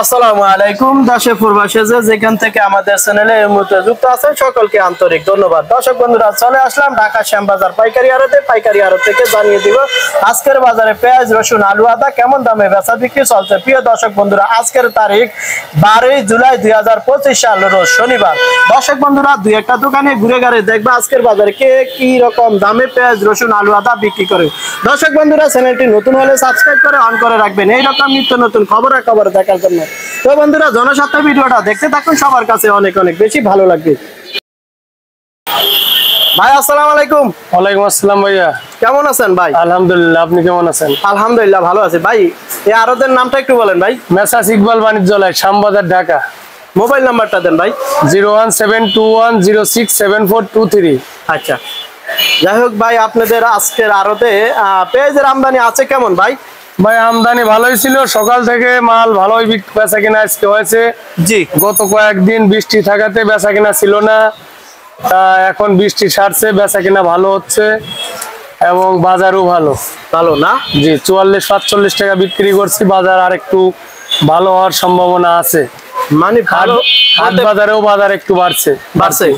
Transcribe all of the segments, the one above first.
আসসালামু আলাইকুম দর্শক প্রবাসী যেখান থেকে আমাদের চ্যানেলে এই মুহূর্তে যুক্ত আছেন সকলকে আন্তরিক ধন্যবাদ। দর্শক বন্ধুরা চলে আসলাম ঢাকা শ্যামবাজার পাইকারি আড়ত থেকে জানিয়ে দিব আজকের বাজারে পেঁয়াজ রসুন আলু আদা কেমন দামে বেচা বিক্রি চলছে। প্রিয় দর্শক বন্ধুরা আজকের তারিখ 12 জুলাই 2025 সাল রোজ শনিবার। দর্শক বন্ধুরা দুই একটা দোকানে ঘুরে ঘুরে দেখবে আজকের বাজারে কে কি রকম দামে পেঁয়াজ রসুন আলু আদা বিক্রি করে। দর্শক বন্ধুরা চ্যানেলটি নতুন হলে সাবস্ক্রাইব করে অন করে রাখবেন এই রকম নিত্য নতুন খবর দেখার জন্য। তো বন্ধুরা জনস্বার্থে ভিডিওটা দেখতে থাকুন, সবার কাছে অনেক অনেক বেশি ভালো লাগবে। ভাই আসসালামু আলাইকুম। ওয়ালাইকুম আসসালাম ভাইয়া, কেমন আছেন ভাই? আলহামদুলিল্লাহ, আপনি কেমন আছেন? আলহামদুলিল্লাহ ভালো আছি ভাই। এই আড়তের নামটা একটু বলেন ভাই। মেসার্স ইকবাল বাণিজ্যালয়, শ্যামবাজার, ঢাকা। মোবাইল নাম্বারটা দেন ভাই। 01721067423। আচ্ছা, যাই হোক ভাই আপনাদের আজকের আড়তে পেঁয়াজের আমদানি আছে কেমন ভাই? ভাই আমদানি ভালোই ছিল, সকাল থেকে মাল ভালোই বেচা কিনা আজকে হয়েছে। জি, গত কয়েকদিন বৃষ্টি থাকাতে বেচা কিনা ছিল না, তা এখন বৃষ্টি ছাড়ছে, বেচা কিনা ভালো হচ্ছে এবং বাজারও ভালো না? জি, 44-45 টাকা বিক্রি করছি। বাজার আর একটু ভালো হওয়ার সম্ভাবনা আছে, মানে ভালো হাট বাজারেও বাজার একটু বাড়ছে।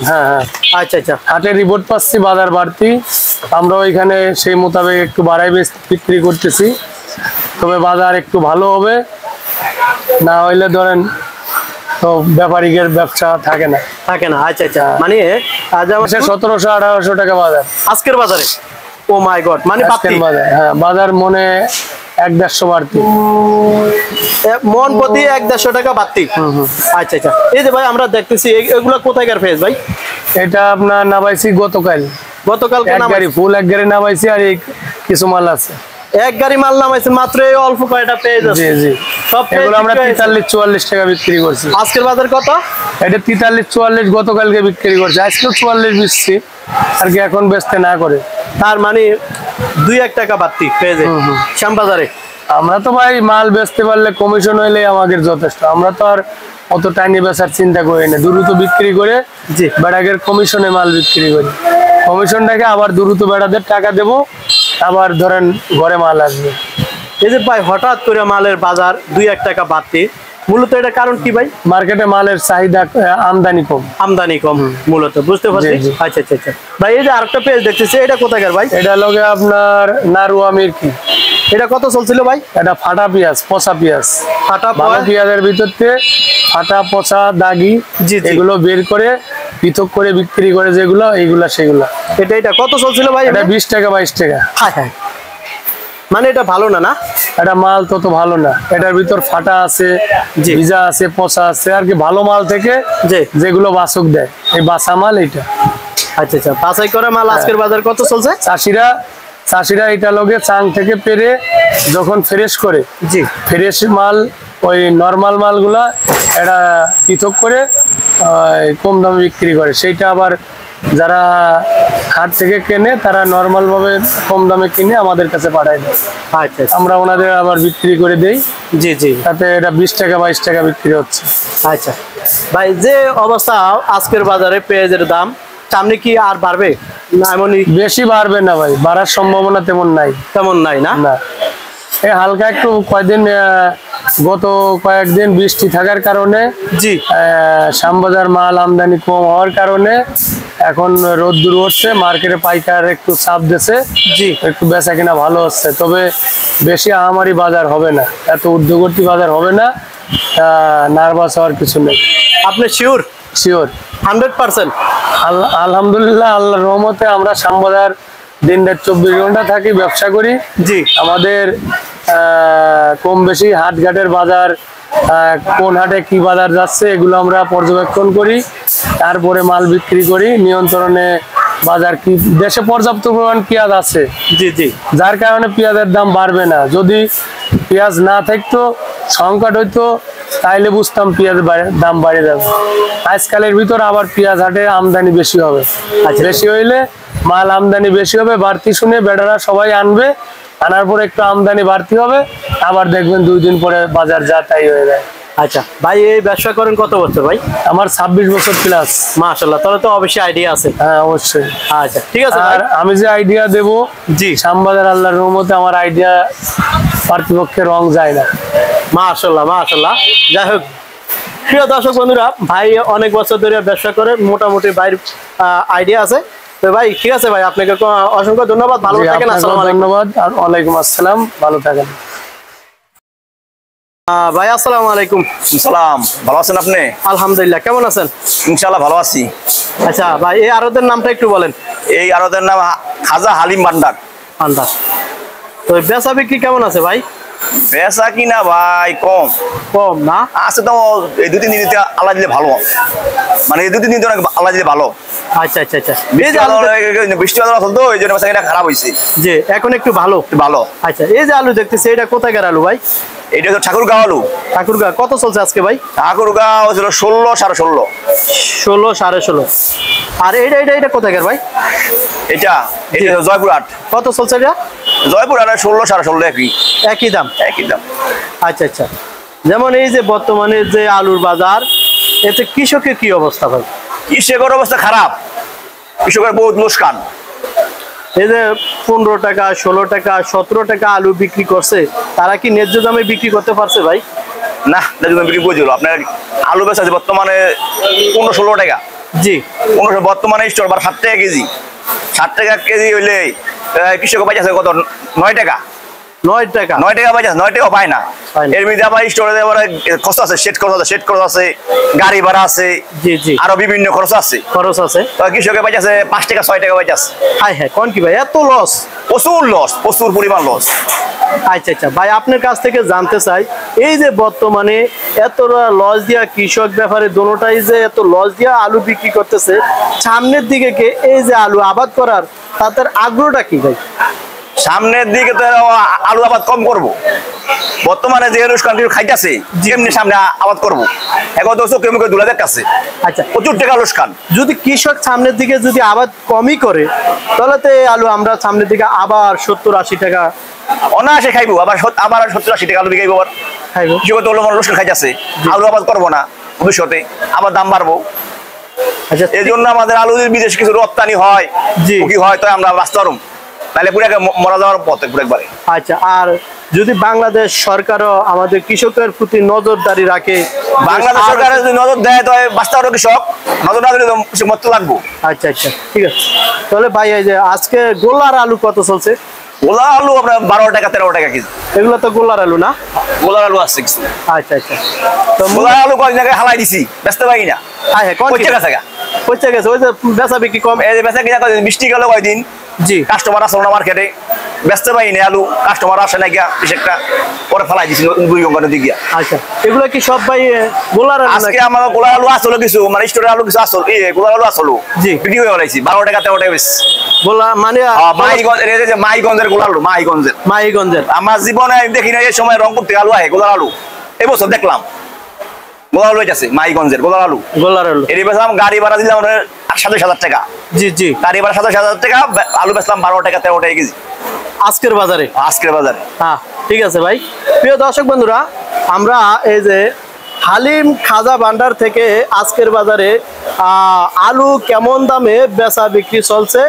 হ্যাঁ হ্যাঁ, আচ্ছা আচ্ছা, হাটের রিপোর্ট পাচ্ছি বাজার বাড়তি, আমরা ওইখানে সেই মোতাবেক একটু বাড়াই বিক্রি করতেছি। তবে বাজার একটু ভালো হবে, না হইলে ধরেন তো ব্যাপারীদের ব্যবসা থাকে না। আচ্ছা আচ্ছা, মানে আজ 1700-1800 টাকা বাজার আজকের বাজারে। ও মাই গড, মানে বাজার, হ্যাঁ বাজার মনে 1-150 বাড়তি, মন প্রতি 1-150 টাকা বাড়তি। আচ্ছা আচ্ছা, এই যে ভাই আমরা দেখতেছি এগুলা কোথায়কার পেঁয়াজ ভাই? এটা আপনার নামাইছি গতকালকে এক গাড়ি ফুল, এক গাড়ি নামাইছি, আর এই কিছু মাল আছে। এক গাড়ি মাল নামাইছে মাত্র, এই অল্প কয়টা পেঁয়াজ আছে। জি জি, সব এগুলো আমরা 43-44 টাকা বিক্রি করছি। আজকের বাজার কত? এটা 43-44 গতকালকে বিক্রি করছে, আজকেও 44 বেচছি আর কি, এখন বেচতে না করে। তার মানে 2-1 টাকা বাড়তি পেঁয়াজে শ্যামবাজারে। আমরা তো ভাই মাল বেচতে পারলে কমিশন হইলে আমাদের যথেষ্ট, আমরা তো আর অত টাইনি বেচার চিন্তা করি না, দ্রুত বিক্রি করে জি বেড়াগের কমিশনে মাল বিক্রি করি, কমিশনটাকে আবার দ্রুত বেড়াদের টাকা দেব, আবার ধরেন ঘরে মাল আসবে। এই যে ভাই হঠাৎ করে মালের বাজার 2-1 টাকা বাড়তি, মূলত এটা কারণ কি ভাই? মার্কেটে মালের চাহিদা, আমদানি কম মূলত, বুঝতে পারছি। আচ্ছা আচ্ছা আচ্ছা ভাই, এই যে আরেকটা পেঁয়াজ দেখতেছি, এটা কোথাকার ভাই? এটা লগে আপনার নারুয়া মির্কি। এটা কত চলছিল ভাই? এটা ফাটা পেঁয়াজ, পচা পেঁয়াজ। ভালো পেঁয়াজের ভিতরতে ফাটা, পচা, দাগি এগুলো বের করে পৃথক করে বিক্রি করে যেগুলো, এইগুলা সেগুলা। এটা কত চলছিল ভাই? এটা 20 টাকা 22 টাকা। হ্যাঁ, মানে এটা ভালো না? এটা মাল তত ভালো না, এটার ভিতর ফাটা আছে, ভিজা আছে, পচা আছে, আর কি ভালো মাল থেকে যেগুলো বাছক দেয়, এই বাছা মাল এটা। আচ্ছা আচ্ছা, বাছাই করা মাল আজকের বাজার কত চলছে? চাষিরা এটা লগে চাং থেকে পেরে যখন ফ্রেশ করে, ফ্রেশ মাল ওই নর্মাল মালগুলা এটা পৃথক করে কম দামে বিক্রি করে, সেইটা আবার যারা হাট থেকে কেনে তারা নর্মাল ভাবে কম দামে কিনে আমাদের কাছে পাঠায় দেয়। আচ্ছা, আমরা ওনাদের আবার বিক্রি করে দেই। জি জি, তাতে এটা 20 টাকা 22 টাকা বিক্রি হচ্ছে। আচ্ছা ভাই, যে অবস্থা আজকের বাজারে পেঁয়াজের দাম, সামনে কি আর বাড়বে? না, এমনই বেশি বাড়বে না ভাই, বাড়ার সম্ভাবনা তেমন নাই না। এই হালকা একটু গত কয়েকদিন বৃষ্টি থাকার কারণে, শ্যামবাজার মাল আমদানি কম হওয়ার কারণে এখন রোদ্দুর উঠছে, মার্কেটে পাইকার একটু চাপ দিচ্ছে, একটু বেচা কিনা ভালো হচ্ছে। তবে বেশি আহামারি বাজার হবে না, এত ঊর্ধ্বগতি বাজার হবে না, নার্ভাস হওয়ার কিছু নেই। আপনি শিওর 100%? আলহামদুলিল্লাহ, আল্লাহর রহমতে আমরা শ্যামবাজার দিন-রাত 24 ঘন্টা থাকি, ব্যবসা করি। আমাদের কম বেশি হাটঘাটের বাজার, কোন হাটে কি বাজার যাচ্ছে এগুলো আমরা পর্যবেক্ষণ করি, তারপরে মাল বিক্রি করি। নিয়ন্ত্রণে বাজার কি, দেশে পর্যাপ্ত পরিমাণ পেঁয়াজ আছে, যার কারণে পেঁয়াজের দাম বাড়বে না। যদি পেঁয়াজ না থাকতো, সংকট হইতো, তাইলে বুঝতাম পেঁয়াজ দাম বাড়ে যাবে। আজকালের ভিতর আবার পেঁয়াজ হাটে আমদানি বেশি হবে, বেশি হইলে মাল আমদানি বেশি হবে, বাড়তি শুনে বেড়ারা সবাই আনবে, আনার পরে একটু আমদানি বাড়তি হবে, আবার দেখবেন 2 দিন পরে বাজার যা তাই হয়ে যায়। আচ্ছা ভাই, এই ব্যবসা করেন কত বছর ভাই? আমার 26 বছর প্লাস। মাশাআল্লাহ, তাহলে তো অবশ্যই আইডিয়া আছে। হ্যাঁ অবশ্যই। আচ্ছা ঠিক আছে আর আমি যে আইডিয়া দেব, জি, শ্যামবাজার আল্লাহর রহমতে আমার আইডিয়া পার্থপক্ষে রং যায় না। মাশাআল্লাহ মাশাআল্লাহ। যাই হোক, প্রিয় দর্শক বন্ধুরা, ভাই অনেক বছর ধরে ব্যবসা করে, মোটামুটি ভাইয়ের আইডিয়া আছে। তো ভাই ঠিক আছে ভাই, আপনাকে অসংখ্য ধন্যবাদ, ভালো থাকেন। আসসালামু আলাইকুম। ধন্যবাদ। আর ওয়ালাইকুম আসসালাম, ভালো থাকেন। ভাই আসসালামু আলাইকুম। সালাম, ভালো আছেন আপনি? আলহামদুলিল্লাহ, কেমন আছেন? ইনশাআল্লাহ ভালো আছি। আচ্ছা ভাই, এই আড়তের নামটা একটু বলেন। এই আড়তের নাম খাজা হালিম ভান্ডার। আন্দাজ। তো বেচা বিক্রি কেমন আছে ভাই? বেচা কিনা ভাই কম কম না? আছে তো, এই 2-3 দিন আল্লাহ দিলে ভালো, মানে এই 2-3 দিন অনেক আল্লাহ দিলে ভালো। আচ্ছা আচ্ছা আচ্ছা। বৃষ্টি বাদল আসল তো, এই জন্য বেচা কিনা খারাপ হয়েছে। যে এখন একটু ভালো ভালো। আচ্ছা, এই যে আলু দেখতেছি, এটা কোথাকার আলু ভাই? এটা তো ঠাকুরগাঁও আলু। ঠাকুরগাঁও কত চলছে আজকে ভাই? ঠাকুরগাঁও ছিল 16, 16.5। 16, 16.5। আর এটা এটা এটা কোথাকার ভাই? এটা জয়পুরহাট। কত চলছে এটা? জয়পুরহাট 16, 16.5 একই একই দাম? একই দাম। আচ্ছা আচ্ছা। যেমন এই যে বর্তমানে যে আলুর বাজার, এতে কৃষকের কি অবস্থা ভাই? কৃষকের অবস্থা খারাপ, কৃষকের বহুত লোকসান। এই যে 15 টাকা, 16 টাকা, 17 টাকা আলু বিক্রি করছে, তারা কি ন্যায্য দামে বিক্রি করতে পারছে ভাই? না, বিক্রি বুঝলো আপনার আলু বেচা আছে বর্তমানে 15-16 টাকা। জি, 15 বর্তমানে স্টোর 7 টাকা কেজি। 60 টাকা কেজি হইলে কৃষক পাইছে কত? 9 টাকা। 9 টাকা? 9 টাকা পাইছে, 9 টাকা পায় না। পায় না। এর মধ্যে আবার স্টোরে খরচ আছে, শেড খরচ আছে, গাড়ি ভাড়া আছে, জি জি, আরো বিভিন্ন খরচ আছে। খরচ আছে। তো কৃষকের পাইছে 5 টাকা 6 টাকা পাইছে। হ্যাঁ হ্যাঁ, কোন কি ভাই এত লস? প্রচুর লস, প্রচুর পরিমাণ লস। আচ্ছা আচ্ছা ভাই, আপনার কাছ থেকে জানতে চাই, এই যে বর্তমানে এতটা লস দিয়া কৃষক ব্যাপারে দোনোটাই যে এত লস দিয়া আলু বিক্রি করতেছে, সামনের দিকে কে এই যে আলু আবাদ করার তাদের আগ্রহটা কি ভাই? সামনের দিকে তো আলু আবাদ কম করব। বর্তমানে যে অনুষ্ঠান খাইতেছে, যেমনি সামনে আবাদ করব। এখন তো চোখে মুখে দুলা দেখতেছে। আচ্ছা, প্রচুর টাকা অনুষ্ঠান। যদি কৃষক সামনের দিকে যদি আবাদ কমই করে, তাহলে তো এই আলু আমরা সামনের দিকে আবার 70-80 টাকা অনায়াসে খাইবো, আবার 70-80 টাকা আলু বিকাইবো। আবার খাইবো। কৃষক তো অনুষ্ঠান খাইতেছে, আলু আবাদ করবো না, ভবিষ্যতে আবার দাম বাড়বো। আচ্ছা, এই জন্য আমাদের আলু বিদেশ কিছু রপ্তানি হয়, জি, কি হয় তো আমরা বাঁচতে পারবো, তাহলে পুরো মরা যাওয়ার পথে পুরো একবারে। আচ্ছা, আর যদি বাংলাদেশ সরকারও আমাদের কৃষকের প্রতি নজরদারি রাখে, বাংলাদেশ সরকার যদি নজর দেয় তো বাঁচতে পারবো কৃষক, নজর না দিলে মরতে লাগবো। আচ্ছা আচ্ছা ঠিক আছে। তাহলে ভাই, এই যে আজকে গোলার আলু কত চলছে? গোলা আলু আপনার 12 টাকা 13 টাকা কেজি। এগুলো তো গোলার আলু না? গোলার আলু আছে কিছু। আচ্ছা আচ্ছা। তো গোলার আলু কয়েক জায়গায় হালাই দিছি, বেচতে পারি না। হ্যাঁ হ্যাঁ, কোন পচে গেছে গা। পচে গেছে, ওই যে বেচা বিক্রি কম। এই যে বেচা কিনা কয়দিন, বৃষ্টি গেল কয়দিন, জি, কাস্টমার আসলো না মার্কেটে, বেচতে পারি না আলু, কাস্টমার আসে না গিয়া, বেশ একটা পরে ফেলাই দিছি দুই ঘন্টার দিকে গিয়া। আচ্ছা, এগুলো কি সব ভাই গোলার আলু? আজকে আমার গোলার আলু আসলো কিছু, মানে স্টোরের আলু কিছু আসলো, গোলার আলু আসলো, জি, বিক্রি হয়ে গেলাইছি 12 টাকা 13 টাকা বেশ। গোলা মানে মাইগঞ্জের গোলার আলু, মাইগঞ্জের। মাইগঞ্জের? আমার জীবনে দেখি না এই সময় রংপুর থেকে আলু আহে, গোলার আলু এই বছর দেখলাম। গোলার আলু আছে, মাইগঞ্জের গোলার আলু। গোলার আলু এর বেচলাম, গাড়ি ভাড়া দিলাম 27,000 টাকা। জি জি, গাড়ি ভাড়া 27,000 টাকা, আলু বেচলাম 12 টাকা 13 টাকা কেজি আজকের বাজারে। আজকের বাজারে। হ্যাঁ ঠিক আছে ভাই। প্রিয় দর্শক বন্ধুরা, আমরা এই যে হালিম খাজা ভান্ডার থেকে আজকের বাজারে আলু কেমন দামে বেচা বিক্রি চলছে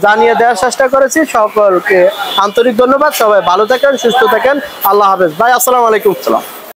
জানিয়ে দেওয়ার চেষ্টা করেছি। সকলকে আন্তরিক ধন্যবাদ। সবাই ভালো থাকেন, সুস্থ থাকেন। আল্লাহ হাফেজ ভাই। আসসালামু আলাইকুম।